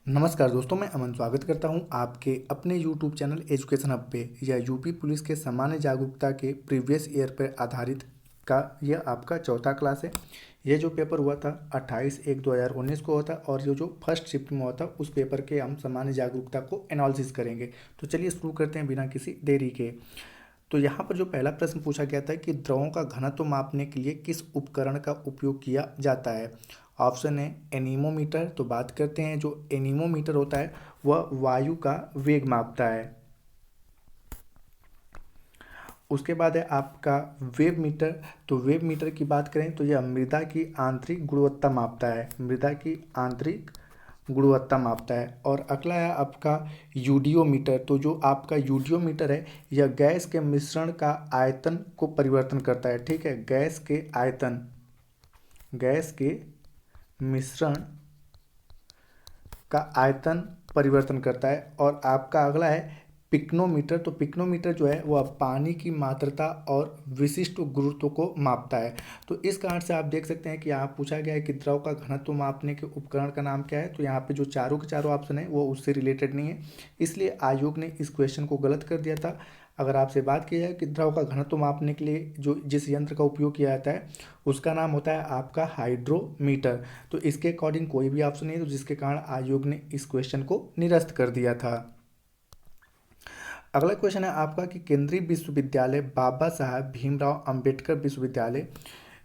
नमस्कार दोस्तों, मैं अमन स्वागत करता हूं आपके अपने यूट्यूब चैनल एजुकेशन हब पे। यह यूपी पुलिस के सामान्य जागरूकता के प्रीवियस ईयर पर आधारित का यह आपका चौथा क्लास है। यह जो पेपर हुआ था 28/1/2019 को हुआ था और ये जो फर्स्ट शिफ्ट में हुआ था उस पेपर के हम सामान्य जागरूकता को एनालिसिस करेंगे। तो चलिए शुरू करते हैं बिना किसी देरी के। तो यहाँ पर जो पहला प्रश्न पूछा गया था कि द्रवों का घनत्व मापने के लिए किस उपकरण का उपयोग किया जाता है। ऑप्शन है एनीमोमीटर। तो बात करते हैं, जो एनीमोमीटर होता है वह वायु का वेग मापता है। उसके बाद है आपका वेव मीटर। तो वेव मीटर की बात करें तो यह मृदा की आंतरिक गुणवत्ता मापता है, मृदा की आंतरिक गुणवत्ता मापता है। और अगला है आपका यूडियोमीटर। तो जो आपका यूडियोमीटर है यह गैस के मिश्रण का आयतन को परिवर्तन करता है। ठीक है, गैस के आयतन, गैस के मिश्रण का आयतन परिवर्तन करता है। और आपका अगला है पिक्नोमीटर। तो पिक्नोमीटर जो है वह पानी की मात्रा और विशिष्ट गुरुत्व को मापता है। तो इस कारण से आप देख सकते हैं कि यहाँ पूछा गया है कि द्रव का घनत्व मापने के उपकरण का नाम क्या है। तो यहाँ पे जो चारों के चारों ऑप्शन है वो उससे रिलेटेड नहीं है, इसलिए आयोग ने इस क्वेश्चन को गलत कर दिया था। अगर आपसे बात की जाए कि द्रव का घनत्व मापने के लिए जो जिस यंत्र का उपयोग किया जाता है उसका नाम होता है आपका हाइड्रोमीटर। तो इसके अकॉर्डिंग कोई भी ऑप्शन नहीं है, तो जिसके कारण आयोग ने इस क्वेश्चन को निरस्त कर दिया था। अगला क्वेश्चन है आपका कि केंद्रीय विश्वविद्यालय बाबा साहब भीमराव अंबेडकर विश्वविद्यालय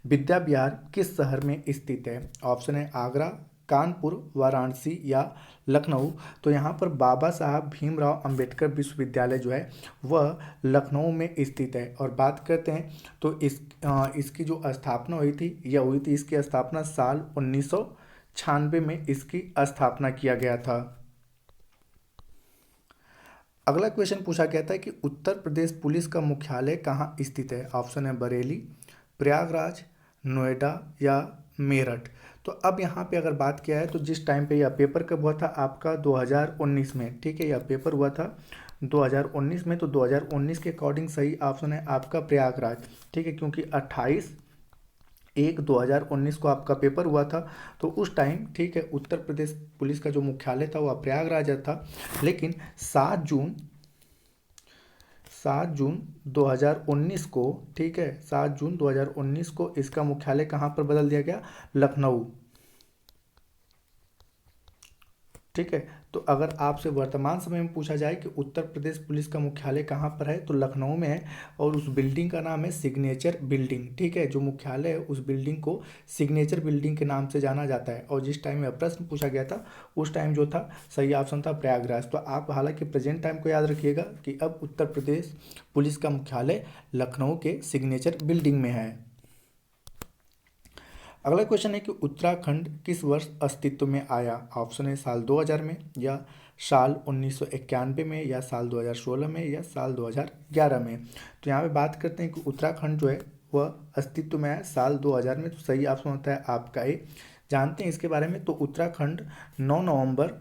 विद्या विहार किस शहर में स्थित है। ऑप्शन है आगरा, कानपुर, वाराणसी या लखनऊ। तो यहाँ पर बाबा साहब भीमराव अंबेडकर विश्वविद्यालय जो है वह लखनऊ में स्थित है। और बात करते हैं तो इसकी जो स्थापना हुई थी यह हुई थी, इसकी स्थापना साल 1996 में इसकी स्थापना किया गया था। अगला क्वेश्चन पूछा गया था कि उत्तर प्रदेश पुलिस का मुख्यालय कहाँ स्थित है। ऑप्शन है बरेली, प्रयागराज, नोएडा या मेरठ। तो अब यहाँ पे अगर बात किया है तो जिस टाइम पे यह पेपर कब हुआ था आपका 2019 में। ठीक है, यह पेपर हुआ था 2019 में। तो 2019 के अकॉर्डिंग सही ऑप्शन है आपका प्रयागराज। ठीक है, क्योंकि 28/1/2019 को आपका पेपर हुआ था तो उस टाइम, ठीक है, उत्तर प्रदेश पुलिस का जो मुख्यालय था वह प्रयागराज था। लेकिन 7 जून 2019 को, ठीक है, 7 जून 2019 को इसका मुख्यालय कहाँ पर बदल दिया गया, लखनऊ। ठीक है, तो अगर आपसे वर्तमान समय में पूछा जाए कि उत्तर प्रदेश पुलिस का मुख्यालय कहाँ पर है तो लखनऊ में है। और उस बिल्डिंग का नाम है सिग्नेचर बिल्डिंग। ठीक है, जो मुख्यालय है उस बिल्डिंग को सिग्नेचर बिल्डिंग के नाम से जाना जाता है। और जिस टाइम यह प्रश्न पूछा गया था उस टाइम जो था सही ऑप्शन था प्रयागराज। तो आप हालांकि प्रेजेंट टाइम को याद रखिएगा कि अब उत्तर प्रदेश पुलिस का मुख्यालय लखनऊ के सिग्नेचर बिल्डिंग में है। अगला क्वेश्चन है कि उत्तराखंड किस वर्ष अस्तित्व में आया। ऑप्शन है साल 2000 में या साल 1991 में या साल 2016 में या साल 2011 में। तो यहाँ पे बात करते हैं कि उत्तराखंड जो है वह अस्तित्व में आया साल 2000 में। तो सही ऑप्शन होता है आपका ए। जानते हैं इसके बारे में, तो उत्तराखंड 9 नवंबर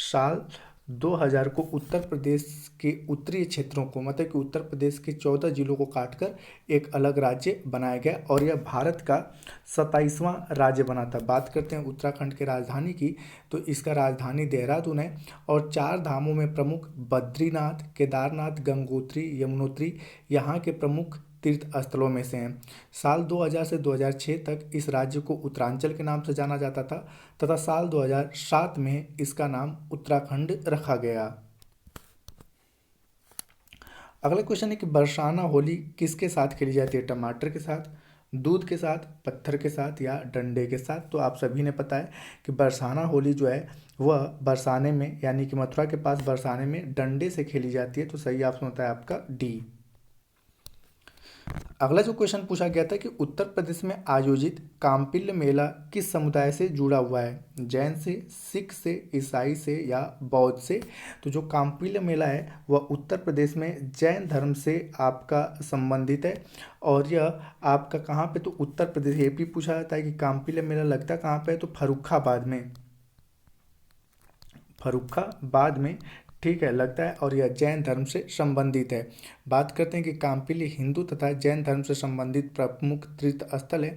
साल 2000 को उत्तर प्रदेश के उत्तरी क्षेत्रों को, मतलब कि उत्तर प्रदेश के 14 जिलों को काटकर एक अलग राज्य बनाया गया और यह भारत का 27वां राज्य बना था। बात करते हैं उत्तराखंड के राजधानी की, तो इसका राजधानी देहरादून है। और 4 धामों में प्रमुख बद्रीनाथ, केदारनाथ, गंगोत्री, यमुनोत्री यहाँ के प्रमुख तीर्थ स्थलों में से हैं। साल 2000 से 2006 तक इस राज्य को उत्तरांचल के नाम से जाना जाता था तथा साल 2007 में इसका नाम उत्तराखंड रखा गया। अगला क्वेश्चन है कि बरसाना होली किसके साथ खेली जाती है। टमाटर के साथ, दूध के साथ, पत्थर के साथ या डंडे के साथ। तो आप सभी ने पता है कि बरसाना होली जो है वह बरसाने में, यानी कि मथुरा के पास बरसाने में डंडे से खेली जाती है। तो सही ऑप्शन होता है आपका डी। अगला जो क्वेश्चन पूछा गया था कि उत्तर प्रदेश में आयोजित कांपिल्य मेला किस समुदाय से जुड़ा हुआ है। जैन से, सिख से, ईसाई से या बौद्ध से। तो जो कांपिल्य मेला है वह उत्तर प्रदेश में जैन धर्म से आपका संबंधित है। और यह आपका कहाँ पे, तो उत्तर प्रदेश। ये भी पूछा जाता है कि कांपिल्य मेला लगता कहाँ पे है, तो फर्रुखाबाद में, फर्रुखाबाद में। ठीक है, लगता है, और यह जैन धर्म से संबंधित है। बात करते हैं कि काम्पिल्य हिंदू तथा जैन धर्म से संबंधित प्रमुख तीर्थ स्थल है।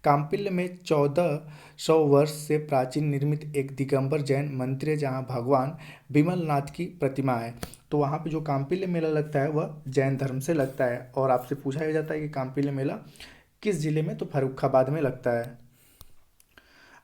काम्पिल्य में 1400 वर्ष से प्राचीन निर्मित एक दिगंबर जैन मंदिर है, जहाँ भगवान विमलनाथ की प्रतिमा है। तो वहाँ पे जो काम्पिल्य मेला लगता है वह जैन धर्म से लगता है। और आपसे पूछा जाता है कि काम्पिल्य मेला किस जिले में, तो फर्रुखाबाद में लगता है।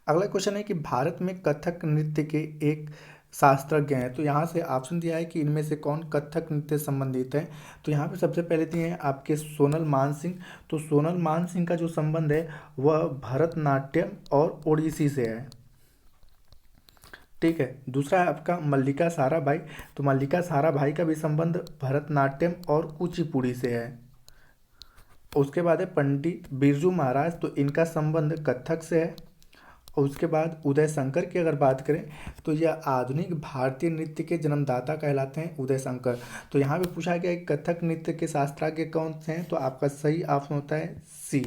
अगला क्वेश्चन है कि भारत में कथक नृत्य के एक शास्त्रज्ञ हैं। तो यहाँ से ऑप्शन दिया है कि इनमें से कौन कथक नृत्य से संबंधित है। तो यहाँ पे सबसे पहले दिए हैं आपके सोनल मानसिंह। तो सोनल मानसिंह का जो संबंध है वह भरतनाट्यम और ओडिसी से है। ठीक है, दूसरा है आपका मल्लिका साराभाई। तो मल्लिका साराभाई का भी संबंध भरतनाट्यम और कुचिपुड़ी से है। उसके बाद है पंडित बिरजू महाराज। तो इनका संबंध कथक से है। और उसके बाद उदय शंकर की अगर बात करें तो यह आधुनिक भारतीय नृत्य के जन्मदाता कहलाते हैं, उदय शंकर। तो यहाँ पे पूछा गया कि कथक नृत्य के शास्त्रज्ञ कौन से हैं। तो आपका सही ऑप्शन होता है सी।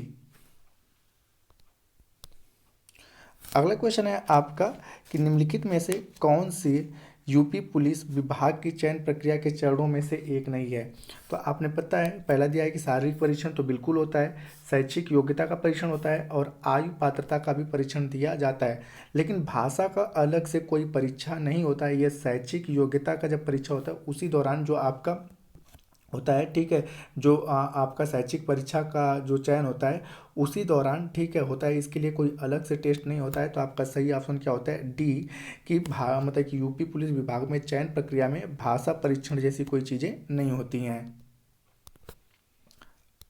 अगला क्वेश्चन है आपका कि निम्नलिखित में से कौन सी यूपी पुलिस विभाग की चयन प्रक्रिया के चरणों में से एक नहीं है। तो आपने पता है, पहला दिया है कि शारीरिक परीक्षण तो बिल्कुल होता है, शैक्षिक योग्यता का परीक्षण होता है, और आयु पात्रता का भी परीक्षण दिया जाता है। लेकिन भाषा का अलग से कोई परीक्षा नहीं होता है। यह शैक्षिक योग्यता का जब परीक्षा होता है उसी दौरान जो आपका होता है, ठीक है, जो आपका शैक्षिक परीक्षा का जो चयन होता है उसी दौरान, ठीक है, होता है। इसके लिए कोई अलग से टेस्ट नहीं होता है। तो आपका सही ऑप्शन क्या होता है, डी, कि मतलब कि यूपी पुलिस विभाग में चयन प्रक्रिया में भाषा परीक्षण जैसी कोई चीज़ें नहीं होती हैं।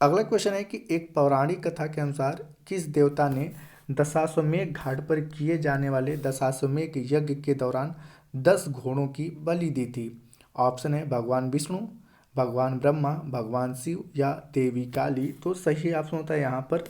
अगला क्वेश्चन है कि एक पौराणिक कथा के अनुसार किस देवता ने दशाश्वमेध घाट पर किए जाने वाले दशाश्वमेध यज्ञ के दौरान 10 घोड़ों की बलि दी थी। ऑप्शन है भगवान विष्णु, भगवान ब्रह्मा, भगवान शिव या देवी काली। तो सही ऑप्शन होता है यहाँ पर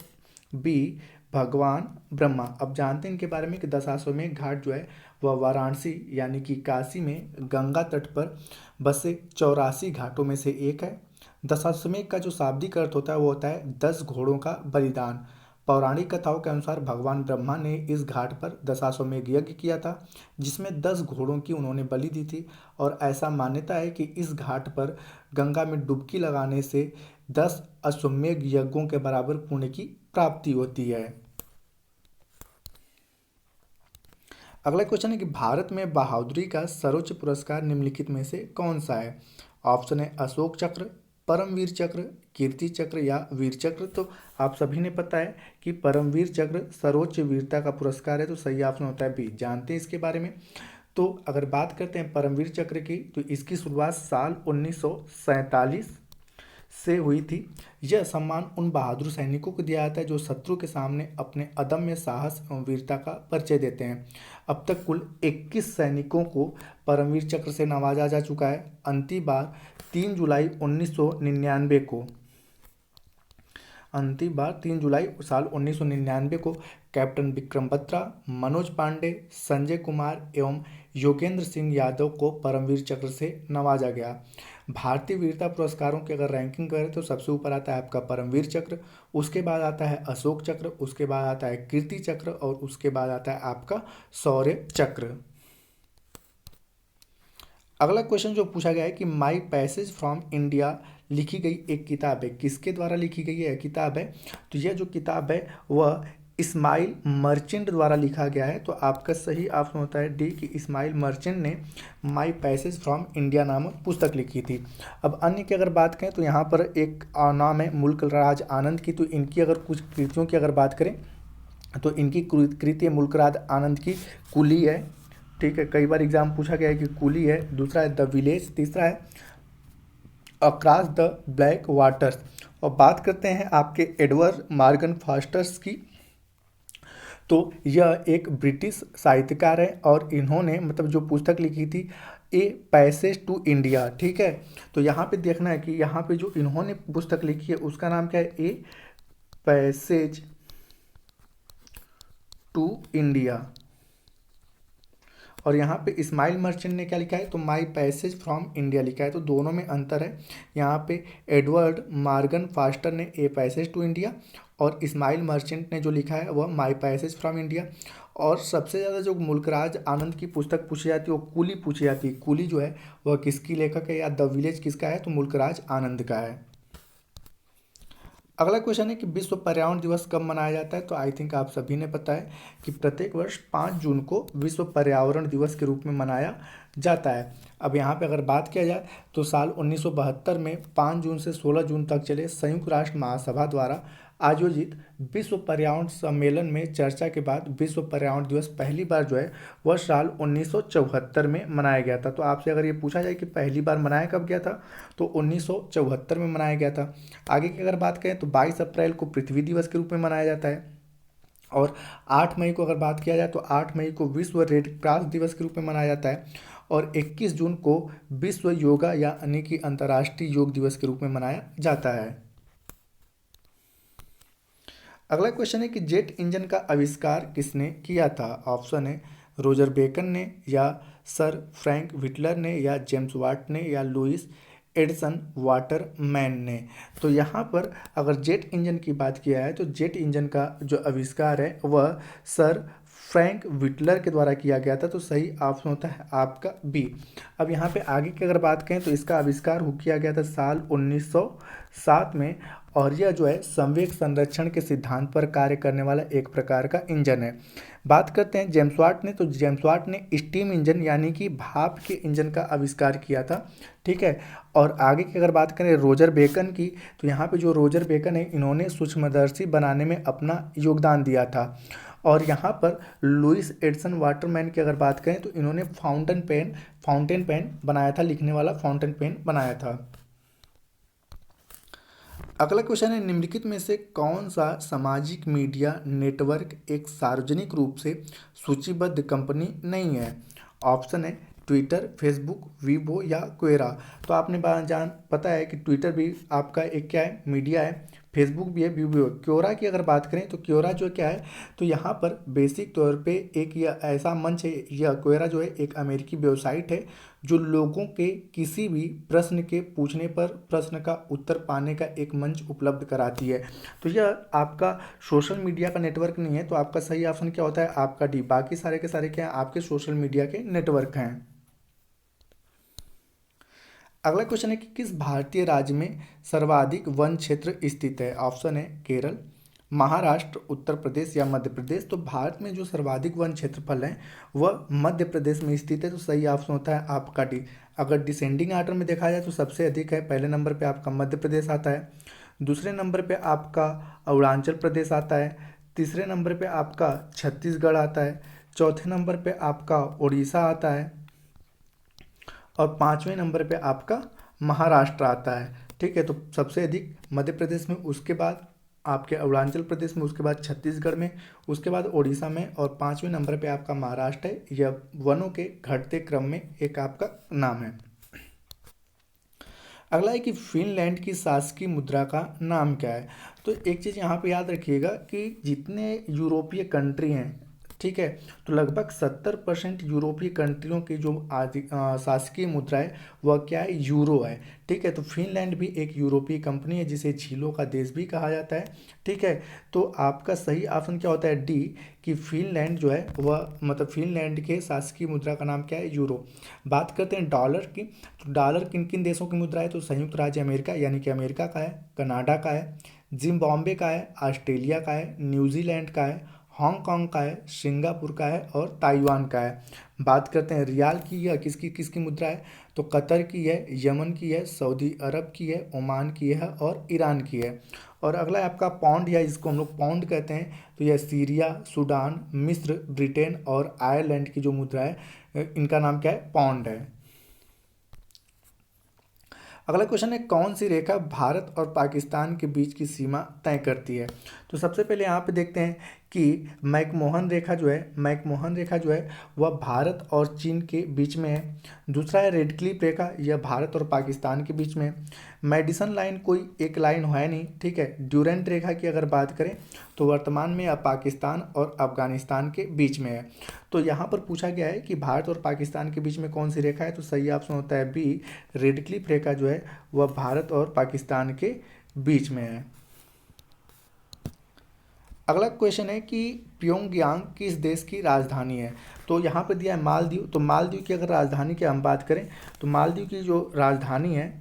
बी, भगवान ब्रह्मा। अब जानते हैं इनके बारे में कि दशाश्वमेध घाट जो है वह वाराणसी यानी कि काशी में गंगा तट पर बसे 84 घाटों में से एक है। दशाश्वमेध का जो शाब्दिक अर्थ होता है वो होता है 10 घोड़ों का बलिदान। पौराणिक कथाओं के अनुसार भगवान ब्रह्मा ने इस घाट पर दशाश्वमेध यज्ञ किया था, जिसमें 10 घोड़ों की उन्होंने बलि दी थी। और ऐसा मान्यता है कि इस घाट पर गंगा में डुबकी लगाने से 10 अश्वमेध यज्ञों के बराबर पुण्य की प्राप्ति होती है। अगला क्वेश्चन है कि भारत में बहादुरी का सर्वोच्च पुरस्कार निम्नलिखित में से कौन सा है। ऑप्शन है अशोक चक्र, परमवीर चक्र, कीर्ति चक्र या वीर चक्र। तो आप सभी ने पता है कि परमवीर चक्र सर्वोच्च वीरता का पुरस्कार है। तो सही ऑप्शन होता है बी। जानते हैं इसके बारे में। तो अगर बात करते हैं परमवीर चक्र की, तो इसकी शुरुआत साल 1947 से हुई थी। यह सम्मान उन बहादुर सैनिकों को दिया जाता है जो शत्रु के सामने अपने अदम्य साहस एवं वीरता का परिचय देते हैं। अब तक कुल 21 सैनिकों को परमवीर चक्र से नवाजा जा चुका है। अंतिम बार 3 जुलाई 1999 को अंतिम बार 3 जुलाई साल 1999 को कैप्टन विक्रम बत्रा, मनोज पांडे, संजय कुमार एवं योगेंद्र सिंह यादव को परमवीर चक्र से नवाजा गया। भारतीय वीरता पुरस्कारों की अगर रैंकिंग करें तो सबसे ऊपर आता है आपका परमवीर चक्र, उसके बाद आता है अशोक चक्र, उसके बाद आता है कीर्ति चक्र और उसके बाद आता है आपका शौर्य चक्र। अगला क्वेश्चन जो पूछा गया है कि माई पैसेज फ्रॉम इंडिया लिखी गई एक किताब है, किसके द्वारा लिखी गई है किताब है। तो यह जो किताब है वह इस्माइल मर्चेंट द्वारा लिखा गया है। तो आपका सही ऑप्शन होता है डी, कि इस्माइल मर्चेंट ने माई पैसेज फ्रॉम इंडिया नामक पुस्तक लिखी थी। अब अन्य की अगर बात करें तो यहाँ पर एक नाम है मुल्क राज आनंद की। तो इनकी अगर कुछ कृतियों की अगर बात करें तो इनकी कृति है मुल्क राज आनंद की कुली है। ठीक है, कई बार एग्जाम पूछा गया है कि कुली है। दूसरा है द विलेज, तीसरा है अक्रॉस द ब्लैक वाटर्स। और बात करते हैं आपके एडवर्ड मॉर्गन फास्टर्स की, तो यह एक ब्रिटिश साहित्यकार है और इन्होंने मतलब जो पुस्तक लिखी थी ए पैसेज टू इंडिया। ठीक है, तो यहाँ पे देखना है कि यहाँ पे जो इन्होंने पुस्तक लिखी है उसका नाम क्या है, ए पैसेज टू इंडिया। और यहाँ पे इस्माइल मर्चेंट ने क्या लिखा है, तो माई पैसेज फ्रॉम इंडिया लिखा है। तो दोनों में अंतर है। यहाँ पे एडवर्ड मॉर्गन फास्टर ने ए पैसेज टू इंडिया और इस्माइल मर्चेंट ने जो लिखा है वह माई पैसेज फ्रॉम इंडिया। और सबसे ज़्यादा जो मुल्कराज आनंद की पुस्तक पूछी जाती है वो कूली पूछी जाती है। कूली जो है वह किसकी लेखक है, या द विलेज किसका है, तो मुल्कराज आनंद का है। अगला क्वेश्चन है कि विश्व पर्यावरण दिवस कब मनाया जाता है, तो आई थिंक आप सभी ने पता है कि प्रत्येक वर्ष 5 जून को विश्व पर्यावरण दिवस के रूप में मनाया जाता है। अब यहाँ पे अगर बात किया जाए तो साल 1972 में 5 जून से 16 जून तक चले संयुक्त राष्ट्र महासभा द्वारा आयोजित विश्व पर्यावरण सम्मेलन में चर्चा के बाद विश्व पर्यावरण दिवस पहली बार जो है वह साल 1974 में मनाया गया था। तो आपसे अगर ये पूछा जाए कि पहली बार मनाया कब गया था, तो 1974 में मनाया गया था। आगे की अगर बात करें तो 22 अप्रैल को पृथ्वी दिवस के रूप में मनाया जाता है, और 8 मई को अगर बात किया जाए तो 8 मई को विश्व रेड क्रॉस दिवस के रूप में मनाया जाता है, और 21 जून को विश्व योगा यानी कि अंतर्राष्ट्रीय योग दिवस के रूप में मनाया जाता है। अगला क्वेश्चन है कि जेट इंजन का आविष्कार किसने किया था। ऑप्शन है रोजर बेकन ने, या सर फ्रैंक व्हिटलर ने, या जेम्स वाट ने, या लुइस एडिसन वाटरमैन ने। तो यहाँ पर अगर जेट इंजन की बात किया है तो जेट इंजन का जो आविष्कार है वह सर फ्रैंक व्हिटलर के द्वारा किया गया था। तो सही ऑप्शन होता है आपका बी। अब यहाँ पे आगे की अगर बात करें तो इसका आविष्कार किया गया था साल 1907 में, और यह जो है संवेग संरक्षण के सिद्धांत पर कार्य करने वाला एक प्रकार का इंजन है। बात करते हैं जेम्स वाट ने, तो जेम्स वाट ने स्टीम इंजन यानी कि भाप के इंजन का आविष्कार किया था। ठीक है, और आगे की अगर बात करें रोजर बेकन की, तो यहाँ पे जो रोजर बेकन है इन्होंने सूक्ष्मदर्शी बनाने में अपना योगदान दिया था। और यहाँ पर लुइस एडिसन वाटरमैन की अगर बात करें तो इन्होंने फाउंटेन पेन बनाया था, लिखने वाला फाउंटेन पेन बनाया था। अगला क्वेश्चन है निम्नलिखित में से कौन सा सामाजिक मीडिया नेटवर्क एक सार्वजनिक रूप से सूचीबद्ध कंपनी नहीं है। ऑप्शन है ट्विटर, फेसबुक, वीबो या क्वेरा। तो आपने पता है कि ट्विटर भी आपका एक क्या है, मीडिया है, फेसबुक भी है, वीबो है। क्योरा की अगर बात करें तो क्योरा जो क्या है, तो यहाँ पर बेसिक तौर पे एक यह ऐसा मंच है, यह क्वेरा जो है एक अमेरिकी वेबसाइट है जो लोगों के किसी भी प्रश्न के पूछने पर प्रश्न का उत्तर पाने का एक मंच उपलब्ध कराती है। तो यह आपका सोशल मीडिया का नेटवर्क नहीं है। तो आपका सही ऑप्शन क्या होता है, आपका डी। बाकी सारे के सारे क्या हैं, आपके सोशल मीडिया के नेटवर्क हैं। अगला क्वेश्चन है कि किस भारतीय राज्य में सर्वाधिक वन क्षेत्र स्थित है। ऑप्शन है केरल, महाराष्ट्र, उत्तर प्रदेश या मध्य प्रदेश। तो भारत में जो सर्वाधिक वन क्षेत्रफल है वह मध्य प्रदेश में स्थित है। तो सही ऑप्शन होता है आपका डी। अगर डिसेंडिंग आर्डर में देखा जाए तो सबसे अधिक है, पहले नंबर पे आपका मध्य प्रदेश आता है, दूसरे नंबर पे आपका अरुणाचल प्रदेश आता है, तीसरे नंबर पे आपका छत्तीसगढ़ आता है, चौथे नंबर पे आपका उड़ीसा आता है, और 5वें नंबर पे आपका महाराष्ट्र आता है। ठीक है, तो सबसे अधिक मध्य प्रदेश में, उसके बाद आपके अरुणाचल प्रदेश में, उसके बाद छत्तीसगढ़ में, उसके बाद उड़ीसा में, और 5वें नंबर पे आपका महाराष्ट्र है। यह वनों के घटते क्रम में एक आपका नाम है। अगला है कि फिनलैंड की शासकीय मुद्रा का नाम क्या है। तो एक चीज़ यहाँ पे याद रखिएगा कि जितने यूरोपीय कंट्री हैं, ठीक है, तो लगभग 70% यूरोपीय कंट्रियों की जो शासकीय मुद्रा है वह क्या है, यूरो है। ठीक है, तो फिनलैंड भी एक यूरोपीय कंपनी है जिसे झीलों का देश भी कहा जाता है। ठीक है, तो आपका सही ऑप्शन क्या होता है, डी, कि फिनलैंड जो है वह मतलब फिनलैंड के शासकीय मुद्रा का नाम क्या है, यूरो। बात करते हैं डॉलर की, तो डॉलर किन किन देशों की मुद्रा है, तो संयुक्त राज्य अमेरिका यानी कि अमेरिका का है, कनाडा का है, जिम्बाब्वे का है, ऑस्ट्रेलिया का है, न्यूजीलैंड का है, हांगकांग का है, सिंगापुर का है, और ताइवान का है। बात करते हैं रियाल की, या किसकी किसकी मुद्रा है, तो कतर की है, यमन की है, सऊदी अरब की है, ओमान की है, और ईरान की है। और अगला है आपका पौंड, या इसको हम लोग पौंड कहते हैं। तो यह सीरिया, सूडान, मिस्र, ब्रिटेन और आयरलैंड की जो मुद्रा है इनका नाम क्या है, पौंड है। अगला क्वेश्चन है कौन सी रेखा भारत और पाकिस्तान के बीच की सीमा तय करती है। तो सबसे पहले यहाँ पे देखते हैं कि मैकमोहन रेखा जो है वह भारत और चीन के बीच में है। दूसरा है रेड क्लिफ रेखा, यह भारत और पाकिस्तान के बीच में है। मेडिसन लाइन कोई एक लाइन है नहीं। ठीक है, ड्यूरेंट रेखा की अगर बात करें तो वर्तमान में यह पाकिस्तान और अफगानिस्तान के बीच में है। तो यहाँ पर पूछा गया है कि भारत और पाकिस्तान के बीच में कौन सी रेखा है, तो सही ऑप्शन होता है बी, रेड क्लिफ रेखा जो है वह भारत और पाकिस्तान के बीच में है। अगला क्वेश्चन है कि प्योंगयांग किस देश की राजधानी है? तो यहाँ पर दिया है मालदीव। तो मालदीव की अगर राजधानी की हम बात करें तो मालदीव की जो राजधानी है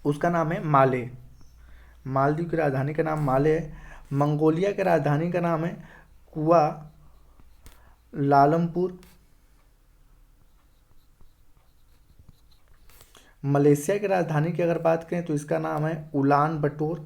उसका नाम है माले। मालदीव की राजधानी का नाम माले है। मंगोलिया की राजधानी का नाम है कुआ लालमपुर। मलेशिया की राजधानी की अगर बात करें तो इसका नाम है उलान बटोर।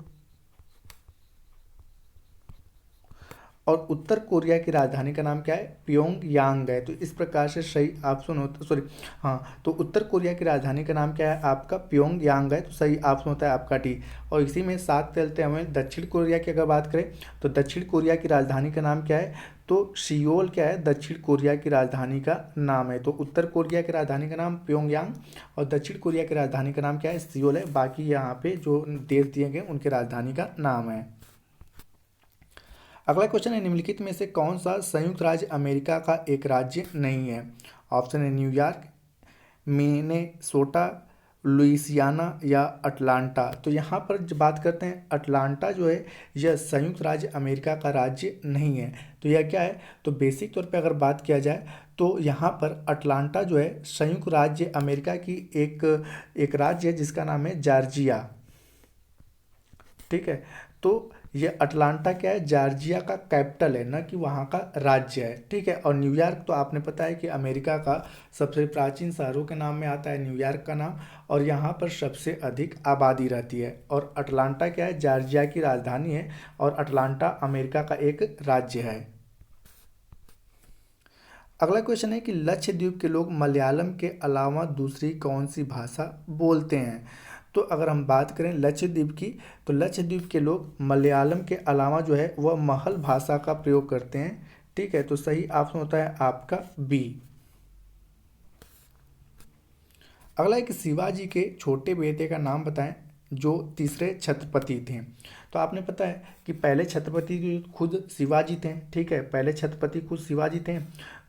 और उत्तर कोरिया की राजधानी का नाम क्या है? प्योंगयांग है। तो इस प्रकार से सही ऑप्शन होता, सॉरी हाँ, तो उत्तर कोरिया की राजधानी का नाम क्या है आपका? प्योंगयांग है। तो सही ऑप्शन होता है आपका डी। और इसी में साथ चलते हैं हमें दक्षिण कोरिया की अगर बात करें तो दक्षिण कोरिया की राजधानी का नाम क्या है? तो सियोल क्या है? दक्षिण कोरिया की राजधानी का नाम है। तो उत्तर कोरिया की राजधानी का नाम प्योंगयांग और दक्षिण कोरिया की राजधानी का नाम क्या है? सियोल है। बाकी यहाँ पे जो देश दिए गए उनके राजधानी का नाम है। अगला क्वेश्चन है निम्नलिखित में से कौन सा संयुक्त राज्य अमेरिका का एक राज्य नहीं है? ऑप्शन है न्यूयॉर्क, मिनेसोटा, लुइसियाना या अटलांटा। तो यहाँ पर जब बात करते हैं अटलांटा जो है यह संयुक्त राज्य अमेरिका का राज्य नहीं है। तो यह क्या है? तो बेसिक तौर पे अगर बात किया जाए तो यहाँ पर अटलांटा जो है संयुक्त राज्य अमेरिका की एक राज्य है जिसका नाम है जॉर्जिया। ठीक है, तो ये अटलांटा क्या है? जॉर्जिया का कैपिटल है, न कि वहाँ का राज्य है। ठीक है, और न्यूयॉर्क तो आपने पता है कि अमेरिका का सबसे प्राचीन शहरों के नाम में आता है न्यूयॉर्क का नाम, और यहाँ पर सबसे अधिक आबादी रहती है। और अटलांटा क्या है? जॉर्जिया की राजधानी है और अटलांटा अमेरिका का एक राज्य है। अगला क्वेश्चन है कि लक्षद्वीप के लोग मलयालम के अलावा दूसरी कौन सी भाषा बोलते हैं? तो अगर हम बात करें लक्षद्वीप की तो लक्षद्वीप के लोग मलयालम के अलावा जो है वह महल भाषा का प्रयोग करते हैं। ठीक है, तो सही ऑप्शन होता है आपका बी। अगला है कि शिवाजी के छोटे बेटे का नाम बताएं जो तीसरे छत्रपति थे। तो आपने पता है कि पहले छत्रपति खुद शिवाजी थे। ठीक है, पहले छत्रपति खुद शिवाजी थे।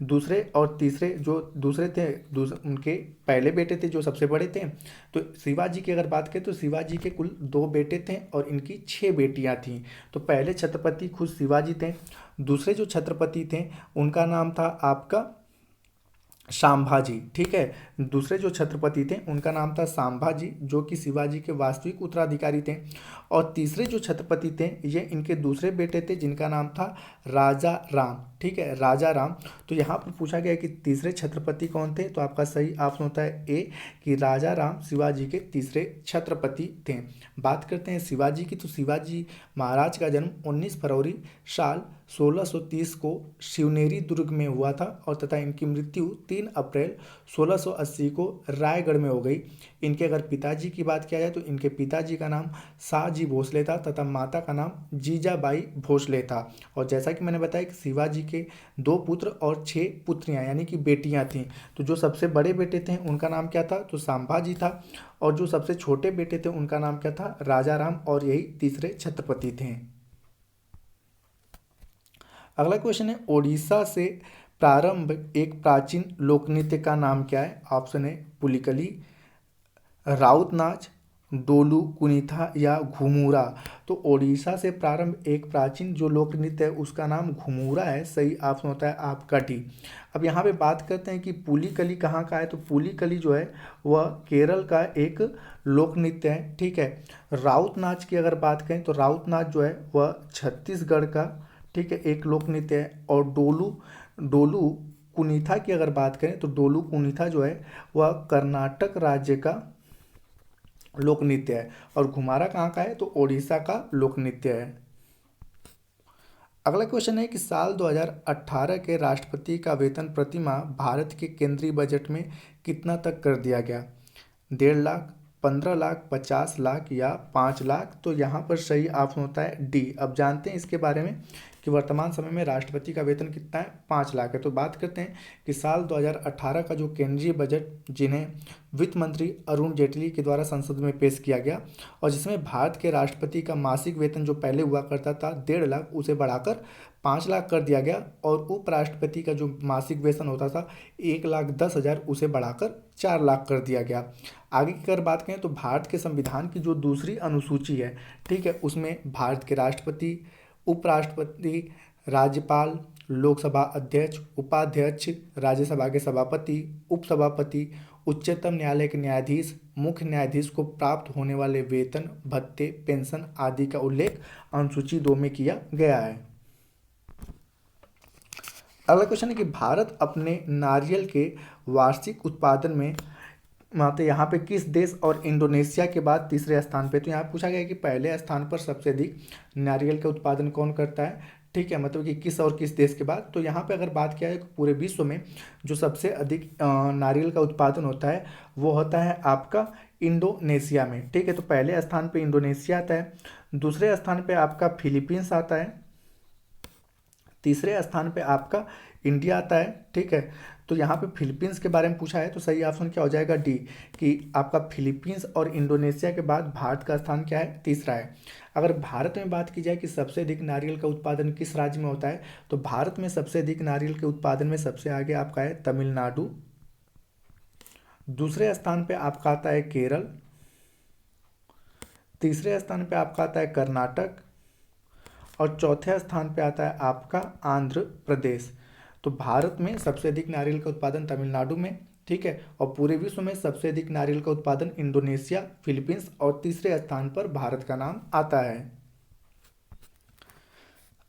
दूसरे और तीसरे जो दूसरे थे उनके पहले बेटे थे जो सबसे बड़े थे। तो शिवाजी की अगर बात करें तो शिवाजी के कुल 2 बेटे थे और इनकी 6 बेटियां थीं। तो पहले छत्रपति खुद शिवाजी थे। दूसरे जो छत्रपति थे उनका नाम था आपका संभाजी। ठीक है, दूसरे जो छत्रपति थे उनका नाम था संभाजी जो कि शिवाजी के वास्तविक उत्तराधिकारी थे। और तीसरे जो छत्रपति थे ये इनके दूसरे बेटे थे जिनका नाम था राजा राम। ठीक है, राजा राम। तो यहाँ पर पूछा गया कि तीसरे छत्रपति कौन थे? तो आपका सही ऑप्शन होता है ए कि राजा राम शिवाजी के तीसरे छत्रपति थे। बात करते हैं शिवाजी की, तो शिवाजी महाराज का जन्म 19 फरवरी साल 1630 को शिवनेरी दुर्ग में हुआ था और तथा इनकी मृत्यु 3 अप्रैल 1680 को रायगढ़ में हो गई। इनके अगर पिताजी की बात किया जाए तो इनके पिताजी का नाम शाहजी भोसले था तथा माता का नाम जीजाबाई भोसले था। और जैसा कि मैंने बताया कि शिवाजी के 2 पुत्र और 6 पुत्रियां यानी कि बेटियां थीं। तो जो सबसे बड़े बेटे थे उनका नाम क्या था? तो संभाजी था। और जो सबसे छोटे बेटे थे उनका नाम क्या था? राजा राम। और यही तीसरे छत्रपति थे। अगला क्वेश्चन है ओडिशा से प्रारंभ एक प्राचीन लोक नृत्य का नाम क्या है? ऑप्शन है पुलिकली, राउत नाच, डोलू कुनीथा या घुमूरा। तो ओडिशा से प्रारंभ एक प्राचीन जो लोक नृत्य है उसका नाम घुमूरा है। सही ऑप्शन होता है आपका डी। अब यहाँ पे बात करते हैं कि पुलिकली कहाँ का है? तो पुलिकली जो है वह केरल का एक लोक नृत्य है। ठीक है, राउत नाच की अगर बात करें तो राउत नाच जो है वह छत्तीसगढ़ का ठीक है एक लोक नृत्य है। और डोलू कुनीथा की अगर बात करें तो डोलू कुनीथा जो है वह कर्नाटक राज्य का लोक नृत्य है। और घुमारा कहाँ का है? तो ओडिशा का लोक नृत्य है। अगला क्वेश्चन है कि साल 2018 के राष्ट्रपति का वेतन प्रतिमाह भारत के केंद्रीय बजट में कितना तक कर दिया गया? 1.5 लाख, 15 लाख, 50 लाख या 5 लाख। तो यहाँ पर सही ऑप्शन होता है डी। अब जानते हैं इसके बारे में कि वर्तमान समय में राष्ट्रपति का वेतन कितना है? 5 लाख है। तो बात करते हैं कि साल 2018 का जो केंद्रीय बजट जिन्हें वित्त मंत्री अरुण जेटली के द्वारा संसद में पेश किया गया और जिसमें भारत के राष्ट्रपति का मासिक वेतन जो पहले हुआ करता था 1.5 लाख उसे बढ़ाकर 5 लाख कर दिया गया। और उपराष्ट्रपति का जो मासिक वेतन होता था 1,10,000 उसे बढ़ाकर 4 लाख कर दिया गया। आगे की अगर बात करें तो भारत के संविधान की जो दूसरी अनुसूची है ठीक है उसमें भारत के राष्ट्रपति, उपराष्ट्रपति, राज्यपाल, लोकसभा अध्यक्ष, उपाध्यक्ष, राज्यसभा के सभापति, उपसभापति, उच्चतम न्यायालय के न्यायाधीश, मुख्य न्यायाधीश को प्राप्त होने वाले वेतन, भत्ते, पेंशन आदि का उल्लेख अनुसूची 2 में किया गया है। अगला क्वेश्चन है कि भारत अपने नारियल के वार्षिक उत्पादन में मतलब यहाँ पे किस देश और इंडोनेशिया के बाद तीसरे स्थान पे। तो यहाँ पूछा गया है कि पहले स्थान पर सबसे अधिक नारियल का उत्पादन कौन करता है, ठीक है, मतलब कि किस और किस देश के बाद। तो यहाँ पे अगर बात किया जाए पूरे विश्व में जो सबसे अधिक नारियल का उत्पादन होता है वो होता है आपका इंडोनेशिया में, ठीक है। तो पहले स्थान पे इंडोनेशिया आता है, दूसरे स्थान पे आपका फिलीपींस आता है, तीसरे स्थान पे आपका इंडिया आता है, ठीक है। तो यहाँ पे फिलीपींस के बारे में पूछा है तो सही ऑप्शन क्या हो जाएगा डी, कि आपका फिलीपींस और इंडोनेशिया के बाद भारत का स्थान क्या है, तीसरा है। अगर भारत में बात की जाए कि सबसे अधिक नारियल का उत्पादन किस राज्य में होता है, तो भारत में सबसे अधिक नारियल के उत्पादन में सबसे आगे आपका है तमिलनाडु, दूसरे स्थान पे आपका आता है केरल, तीसरे स्थान पे आपका आता है कर्नाटक और चौथे स्थान पे आता है आपका आंध्र प्रदेश। तो भारत में सबसे अधिक नारियल का उत्पादन तमिलनाडु में, ठीक है, और पूरे विश्व में सबसे अधिक नारियल का उत्पादन इंडोनेशिया, फिलीपींस और तीसरे स्थान पर भारत का नाम आता है।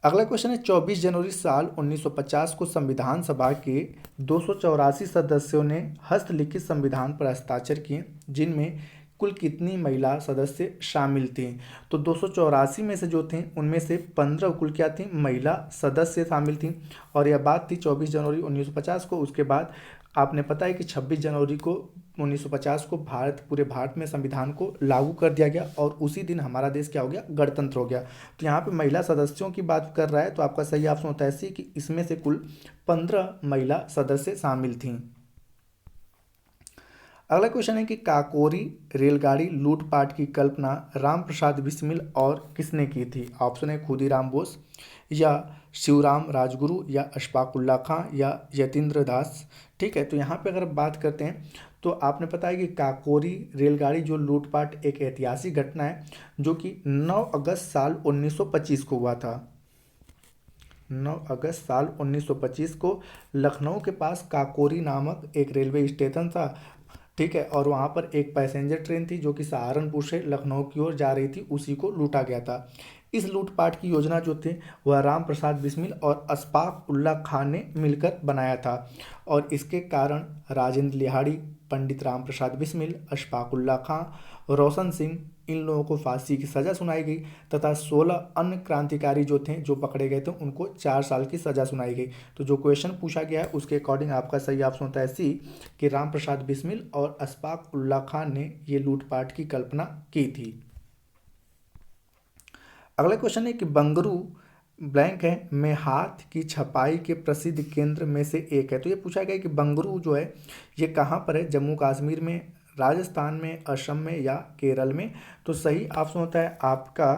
अगला क्वेश्चन है 24 जनवरी साल 1950 को संविधान सभा के 284 सदस्यों ने हस्तलिखित संविधान पर हस्ताक्षर किए, जिनमें कुल कितनी महिला सदस्य शामिल थी। तो 284 में से जो थे उनमें से 15 कुल क्या थी, महिला सदस्य शामिल थी। और यह बात थी 24 जनवरी 1950 को। उसके बाद आपने पता है कि 26 जनवरी को 1950 को पूरे भारत में संविधान को लागू कर दिया गया और उसी दिन हमारा देश क्या हो गया, गणतंत्र हो गया। तो यहाँ पे महिला सदस्यों की बात कर रहा है तो आपका सही ऑप्शन होता है सी, कि इसमें से कुल 15 महिला सदस्य शामिल थीं। अगला क्वेश्चन है कि काकोरी रेलगाड़ी लूटपाट की कल्पना राम प्रसाद बिस्मिल और किसने की थी। ऑप्शन है खुदीराम बोस या शिवराम राजगुरु या अशफाकुल्ला खां या यतीन्द्र दास, ठीक है। तो यहाँ पे अगर बात करते हैं तो आपने पता है कि काकोरी रेलगाड़ी जो लूटपाट एक ऐतिहासिक घटना है जो कि 9 अगस्त साल 1925 को हुआ था। 9 अगस्त साल 1925 को लखनऊ के पास काकोरी नामक एक रेलवे स्टेशन था, ठीक है, और वहाँ पर एक पैसेंजर ट्रेन थी जो कि सहारनपुर से लखनऊ की ओर जा रही थी, उसी को लूटा गया था। इस लूटपाट की योजना जो थी वह राम प्रसाद बिस्मिल और अशफाक उल्ला खान ने मिलकर बनाया था और इसके कारण राजेंद्र लिहाड़ी, पंडित राम प्रसाद बिस्मिल, अशफाक उल्ला खां, रोशन सिंह, इन लोगों को फांसी की सज़ा सुनाई गई तथा 16 अन्य क्रांतिकारी जो थे जो पकड़े गए थे उनको 4 साल की सज़ा सुनाई गई। तो जो क्वेश्चन पूछा गया है उसके अकॉर्डिंग आपका सही ऑप्शन होता है सी, कि राम प्रसाद बिस्मिल और अशफाक उल्ला खान ने ये लूटपाट की कल्पना की थी। अगला क्वेश्चन है कि बंगरू ब्लैंक है में हाथ की छपाई के प्रसिद्ध केंद्र में से एक है। तो ये पूछा गया कि बंगरू जो है ये कहाँ पर है, जम्मू कश्मीर में, राजस्थान में, असम में या केरल में। तो सही ऑप्शन होता है आपका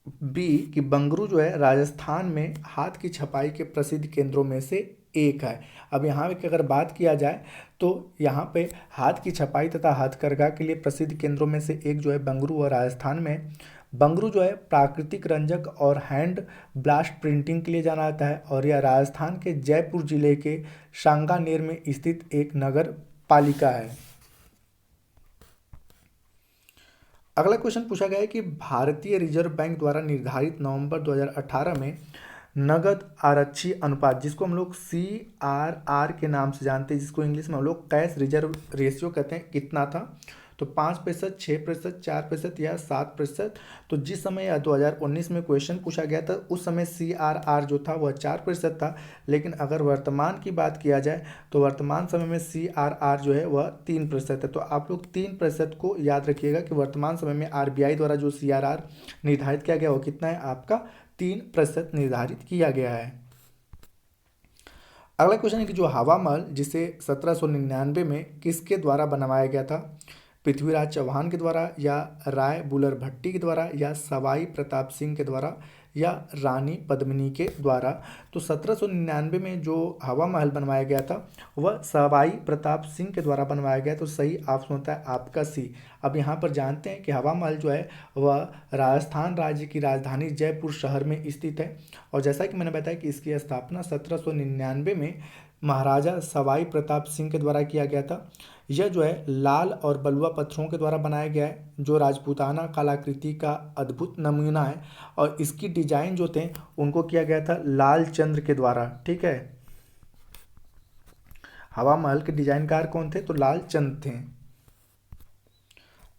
बी, कि बंगरू जो है राजस्थान में हाथ की छपाई के प्रसिद्ध केंद्रों में से एक है। अब यहाँ की अगर बात किया जाए तो यहाँ पे हाथ की छपाई तथा हथकरघा के लिए प्रसिद्ध केंद्रों में से एक जो है बंगरू और राजस्थान में। बंगरू जो है प्राकृतिक रंजक और हैंड ब्लास्ट प्रिंटिंग के लिए जाना जाता है और यह राजस्थान के जयपुर जिले के सांगानेर में स्थित एक नगर पालिका है। अगला क्वेश्चन पूछा गया है कि भारतीय रिजर्व बैंक द्वारा निर्धारित नवंबर 2018 में नगद आरक्षी अनुपात, जिसको हम लोग CRR के नाम से जानते हैं, जिसको इंग्लिश में हम लोग कैश रिजर्व रेशियो कहते हैं, कितना था। तो 5%, 6%, 4% या 7%। तो जिस समय 2019 में क्वेश्चन पूछा गया था उस समय CRR जो था वह 4% था, लेकिन अगर वर्तमान की बात किया जाए तो वर्तमान समय में CRR जो है वह 3% है। तो आप लोग 3% को याद रखिएगा कि वर्तमान समय में RBI द्वारा जो CRR निर्धारित किया गया वो कितना है, आपका 3% निर्धारित किया गया है। अगला क्वेश्चन है कि जो हवा महल जिसे 1799 में किसके द्वारा बनवाया गया था, पृथ्वीराज चौहान के द्वारा या राय बुलर भट्टी के द्वारा या सवाई प्रताप सिंह के द्वारा या रानी पद्मिनी के द्वारा। तो 1799 में जो हवा महल बनवाया गया था वह सवाई प्रताप सिंह के द्वारा बनवाया गया। तो सही ऑप्शन होता है आपका सी। अब यहाँ पर जानते हैं कि हवा महल जो है वह राजस्थान राज्य की राजधानी जयपुर शहर में स्थित है। और जैसा कि मैंने बताया कि इसकी स्थापना 1799 में महाराजा सवाई प्रताप सिंह के द्वारा किया गया था। यह जो है लाल और बलुआ पत्थरों के द्वारा बनाया गया है, जो राजपूताना कलाकृति का अद्भुत नमूना है। और इसकी डिजाइन जो थे उनको किया गया था लाल चंद्र के द्वारा। ठीक है, हवा महल के डिजाइनकार कौन थे? तो लाल चंद थे।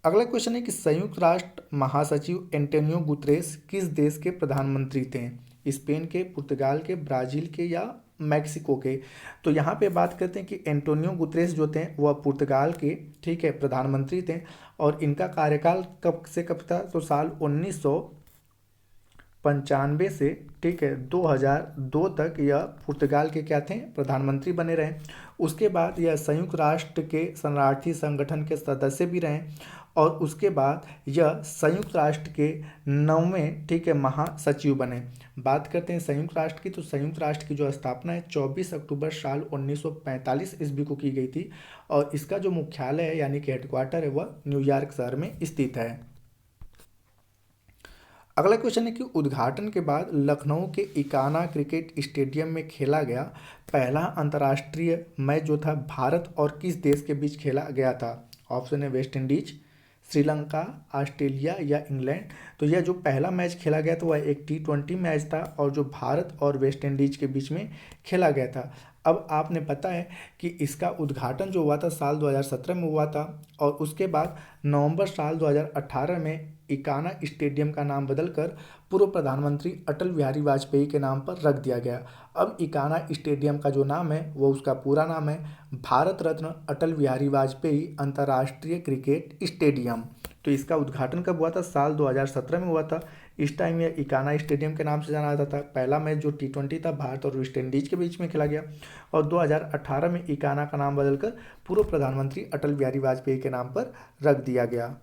अगला क्वेश्चन है कि संयुक्त राष्ट्र महासचिव एंटोनियो गुतरेस किस देश के प्रधानमंत्री थे? स्पेन के, पुर्तगाल के, ब्राजील के या मैक्सिको के? तो यहाँ पे बात करते हैं कि एंटोनियो गुतरेस जो थे वह पुर्तगाल के, ठीक है, प्रधानमंत्री थे। और इनका कार्यकाल कब से कब था? तो साल 1995 से, ठीक है, 2002 तक यह पुर्तगाल के क्या थे? प्रधानमंत्री बने रहे। उसके बाद यह संयुक्त राष्ट्र के शरणार्थी संगठन के सदस्य भी रहे। और उसके बाद यह संयुक्त राष्ट्र के 9वें, ठीक है, महासचिव बने। बात करते हैं संयुक्त राष्ट्र की, तो संयुक्त राष्ट्र की जो स्थापना है 24 अक्टूबर साल 1945 ईस्वी को की गई थी। और इसका जो मुख्यालय है यानी कि हेडक्वार्टर है वह न्यूयॉर्क शहर में स्थित है। अगला क्वेश्चन है कि उद्घाटन के बाद लखनऊ के इकाना क्रिकेट स्टेडियम में खेला गया पहला अंतर्राष्ट्रीय मैच जो था भारत और किस देश के बीच खेला गया था? ऑप्शन है वेस्ट इंडीज, श्रीलंका, ऑस्ट्रेलिया या इंग्लैंड। तो यह जो पहला मैच खेला गया था वह एक T20 मैच था और जो भारत और वेस्ट इंडीज के बीच में खेला गया था। अब आपने पता है कि इसका उद्घाटन जो हुआ था साल 2017 में हुआ था। और उसके बाद नवंबर साल 2018 में इकाना स्टेडियम का नाम बदलकर पूर्व प्रधानमंत्री अटल बिहारी वाजपेयी के नाम पर रख दिया गया। अब इकाना स्टेडियम का जो नाम है वो उसका पूरा नाम है भारत रत्न अटल बिहारी वाजपेयी अंतर्राष्ट्रीय क्रिकेट स्टेडियम। तो इसका उद्घाटन कब हुआ था? साल 2017 में हुआ था। इस टाइम यह इकाना स्टेडियम के नाम से जाना जाता था। पहला मैच जो T20 था भारत और वेस्ट इंडीज के बीच में खेला गया। और 2018 में इकाना का नाम बदलकर पूर्व प्रधानमंत्री अटल बिहारी वाजपेयी के नाम पर रख दिया गया।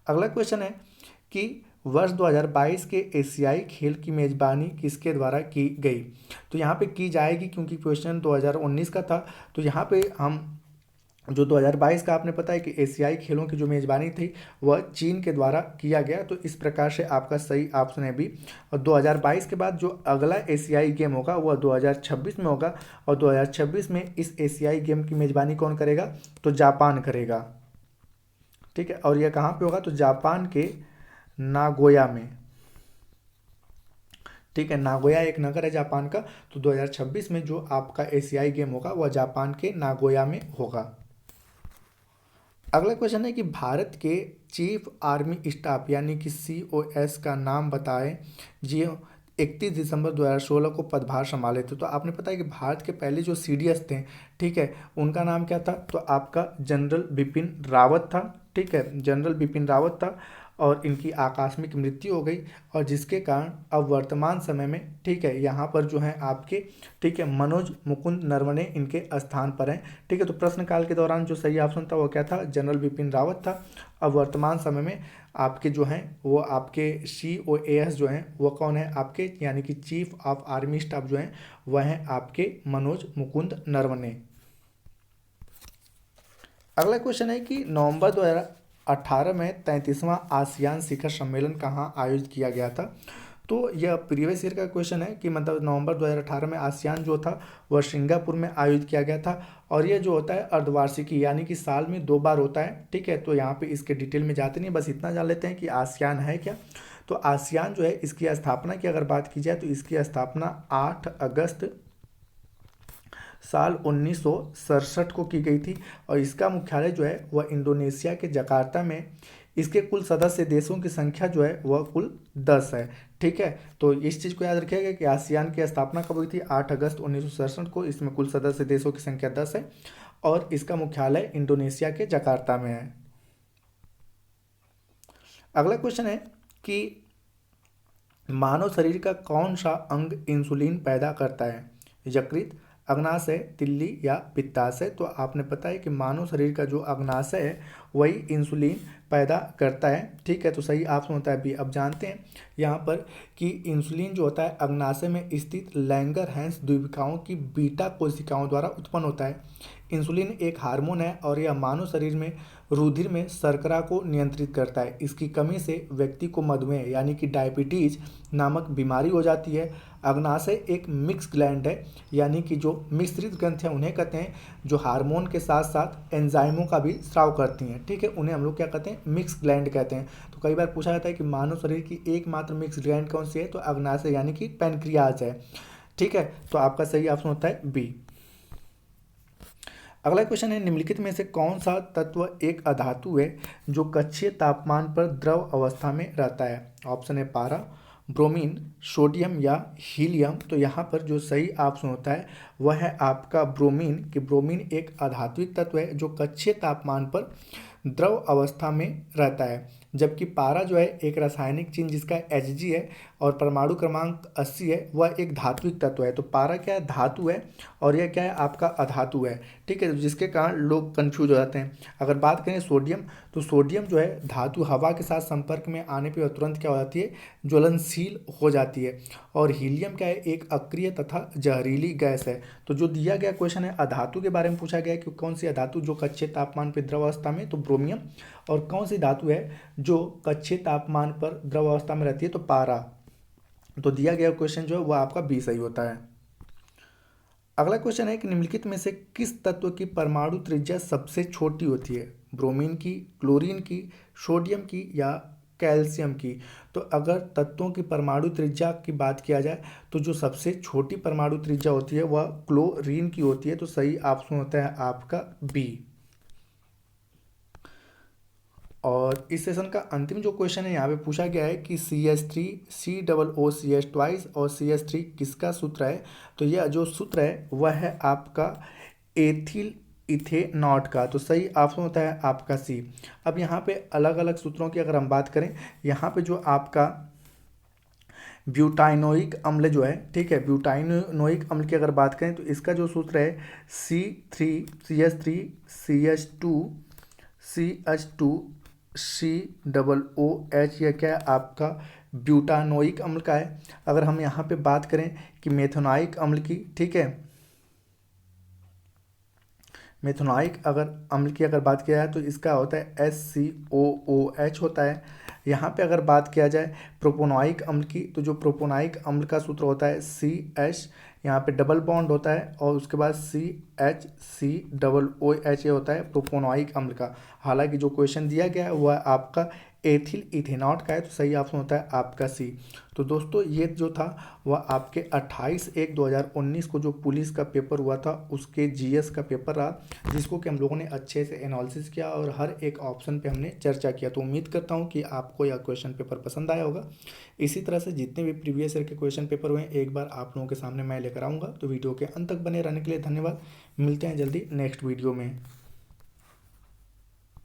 अगला क्वेश्चन है कि वर्ष 2022 के एशियाई खेल की मेजबानी किसके द्वारा की गई? तो यहाँ पे की जाएगी क्योंकि क्वेश्चन 2019 का था। तो यहाँ पे हम जो 2022 का आपने पता है कि एशियाई खेलों की जो मेजबानी थी वह चीन के द्वारा किया गया। तो इस प्रकार से आपका सही ऑप्शन है बी। और 2022 के बाद जो अगला एशियाई गेम होगा वह 2026 में होगा। और 2026 में इस एशियाई गेम की मेजबानी कौन करेगा? तो जापान करेगा। ठीक है, और यह कहाँ पे होगा? तो जापान के नागोया में। ठीक है, नागोया एक नगर है जापान का। तो 2026 में जो आपका एशियाई गेम होगा वह जापान के नागोया में होगा। अगला क्वेश्चन है कि भारत के चीफ आर्मी स्टाफ यानी कि COS का नाम बताएं जी 31 दिसंबर 2016 को पदभार संभाले थे। तो आपने पता है कि भारत के पहले जो CDS थे, ठीक है, उनका नाम क्या था? तो आपका जनरल बिपिन रावत था। ठीक है, जनरल बिपिन रावत था। और इनकी आकस्मिक मृत्यु हो गई। और जिसके कारण अब वर्तमान समय में, ठीक है, यहाँ पर जो है आपके, ठीक है, मनोज मुकुंद नरवणे इनके स्थान पर हैं। ठीक है, तो प्रश्नकाल के दौरान जो सही ऑप्शन था वो क्या था? जनरल बिपिन रावत था। अब वर्तमान समय में आपके जो हैं वो आपके COAS जो हैं वो कौन है आपके, यानी कि चीफ ऑफ आर्मी स्टाफ जो हैं वह हैं आपके मनोज मुकुंद नरवणे। अगला क्वेश्चन है कि नवंबर 2018 में 33वां आसियान शिखर सम्मेलन कहाँ आयोजित किया गया था? तो यह प्रीवियस ईयर का क्वेश्चन है कि मतलब नवंबर 2018 में आसियान जो था वह सिंगापुर में आयोजित किया गया था। और यह जो होता है अर्धवार्षिकी यानी कि साल में 2 बार होता है। ठीक है, तो यहाँ पे इसके डिटेल में जाते नहीं, बस इतना जान लेते हैं कि आसियान है क्या। तो आसियान जो है इसकी स्थापना की अगर बात की जाए तो इसकी स्थापना 8 अगस्त साल 1967 को की गई थी। और इसका मुख्यालय जो है वह इंडोनेशिया के जकार्ता में। इसके कुल सदस्य देशों की संख्या जो है वह कुल 10 है। ठीक है, तो इस चीज़ को याद रखिएगा कि आसियान की स्थापना कब हुई थी? 8 अगस्त 1967 को। इसमें कुल सदस्य देशों की संख्या 10 है और इसका मुख्यालय इंडोनेशिया के जकार्ता में है। अगला क्वेश्चन है कि मानव शरीर का कौन सा अंग इंसुलिन पैदा करता है? यकृत, अग्नाशय, तिल्ली या पित्ताशय। तो आपने पता है कि मानव शरीर का जो अग्नाशय है वही इंसुलिन पैदा करता है, ठीक है। तो सही ऑप्शन होता है बी। अब जानते हैं यहाँ पर कि इंसुलिन जो होता है अग्नाशय में स्थित लैंगरहैंस द्वीपिकाओं की बीटा कोशिकाओं द्वारा उत्पन्न होता है। इंसुलिन एक हार्मोन है और यह मानव शरीर में रुधिर में शर्करा को नियंत्रित करता है। इसकी कमी से व्यक्ति को मधुमेह यानी कि डायबिटीज नामक बीमारी हो जाती है। अग्नाशय एक मिक्स ग्लैंड है, यानी कि जो मिश्रित ग्रंथियाँ उन्हें कहते हैं जो हार्मोन के साथ साथ एंजाइमों का भी स्राव करती हैं, ठीक है। उन्हें हम लोग क्या कहते हैं, मिक्स ग्लैंड कहते हैं। तो कई बार पूछा जाता है कि मानव शरीर की एकमात्र मिक्स ग्लैंड कौन सी है, तो अग्नाशय यानी कि पैनक्रियाज है, ठीक है। तो आपका सही ऑप्शन होता है बी। अगला क्वेश्चन है, निम्नलिखित में से कौन सा तत्व एक अधातु है जो कक्षीय तापमान पर द्रव अवस्था में रहता है। ऑप्शन है पारा, ब्रोमीन, सोडियम या हीलियम। तो यहाँ पर जो सही ऑप्शन होता है वह है आपका ब्रोमीन, कि ब्रोमीन एक अधात्विक तत्व है जो कक्षीय तापमान पर द्रव अवस्था में रहता है। जबकि पारा जो है एक रासायनिक चिन्ह जिसका Hg है और परमाणु क्रमांक 80 है, वह एक धात्विक तत्व है। तो पारा क्या है, धातु है और यह क्या है आपका अधातु है, ठीक है, जिसके कारण लोग कंफ्यूज हो जाते हैं। अगर बात करें सोडियम, तो सोडियम जो है धातु हवा के साथ संपर्क में आने पर तुरंत क्या हो जाती है, ज्वलनशील हो जाती है। और हीलियम क्या है, एक अक्रिय तथा जहरीली गैस है। तो जो दिया गया क्वेश्चन है अधातु के बारे में पूछा गया है कि कौन सी अधातु जो कक्षीय तापमान पर द्रव अवस्था में, तो ब्रोमियम। और कौन सी धातु है जो कक्षीय तापमान पर द्रव अवस्था में रहती है, तो पारा। तो दिया गया क्वेश्चन जो है वह आपका बी सही होता है। अगला क्वेश्चन है कि निम्नलिखित में से किस तत्व की परमाणु त्रिज्या सबसे छोटी होती है। ब्रोमीन की, क्लोरीन की, सोडियम की या कैल्शियम की। तो अगर तत्वों की परमाणु त्रिज्या की बात किया जाए तो जो सबसे छोटी परमाणु त्रिज्या होती है वह क्लोरीन की होती है। तो सही ऑप्शन होता है आपका बी। और इस सेशन का अंतिम जो क्वेश्चन है यहाँ पे पूछा गया है कि CH3 COOCH ट्वाइस और CH3 किसका सूत्र है। तो यह जो सूत्र है वह है आपका एथिल इथेनॉट का। तो सही ऑप्शन होता है आपका सी। अब यहाँ पे अलग अलग सूत्रों की अगर हम बात करें, यहाँ पे जो आपका ब्यूटाइनोइक अम्ल जो है, ठीक है, ब्यूटाइनोइक अम्ल की अगर बात करें तो इसका जो सूत्र है CH3CH2 COOH, यह क्या है आपका ब्यूटानोइक अम्ल का है। अगर हम यहाँ पे बात करें कि मेथोनाइक अम्ल की, ठीक है, मेथोनाइक अगर अम्ल की अगर बात किया जाए तो इसका होता है SCOOH होता है। यहाँ पे अगर बात किया जाए प्रोपोनोइक अम्ल की, तो जो प्रोपोनोइक अम्ल का सूत्र होता है CH, यहाँ पे डबल बॉन्ड होता है और उसके बाद CHCOOH ये होता है प्रोपोनोइक अम्ल का। हालांकि जो क्वेश्चन दिया गया है वह आपका एथिल इथेनॉट का है। तो सही ऑप्शन होता है आपका सी। तो दोस्तों ये जो था वह आपके 28/1/2019 को जो पुलिस का पेपर हुआ था उसके GS का पेपर रहा, जिसको कि हम लोगों ने अच्छे से एनालिसिस किया और हर एक ऑप्शन पे हमने चर्चा किया। तो उम्मीद करता हूँ कि आपको यह क्वेश्चन पेपर पसंद आया होगा। इसी तरह से जितने भी प्रीवियस ईयर के क्वेश्चन पेपर हुए एक बार आप लोगों के सामने मैं लेकर आऊँगा। तो वीडियो के अंत तक बने रहने के लिए धन्यवाद। मिलते हैं जल्दी नेक्स्ट वीडियो में।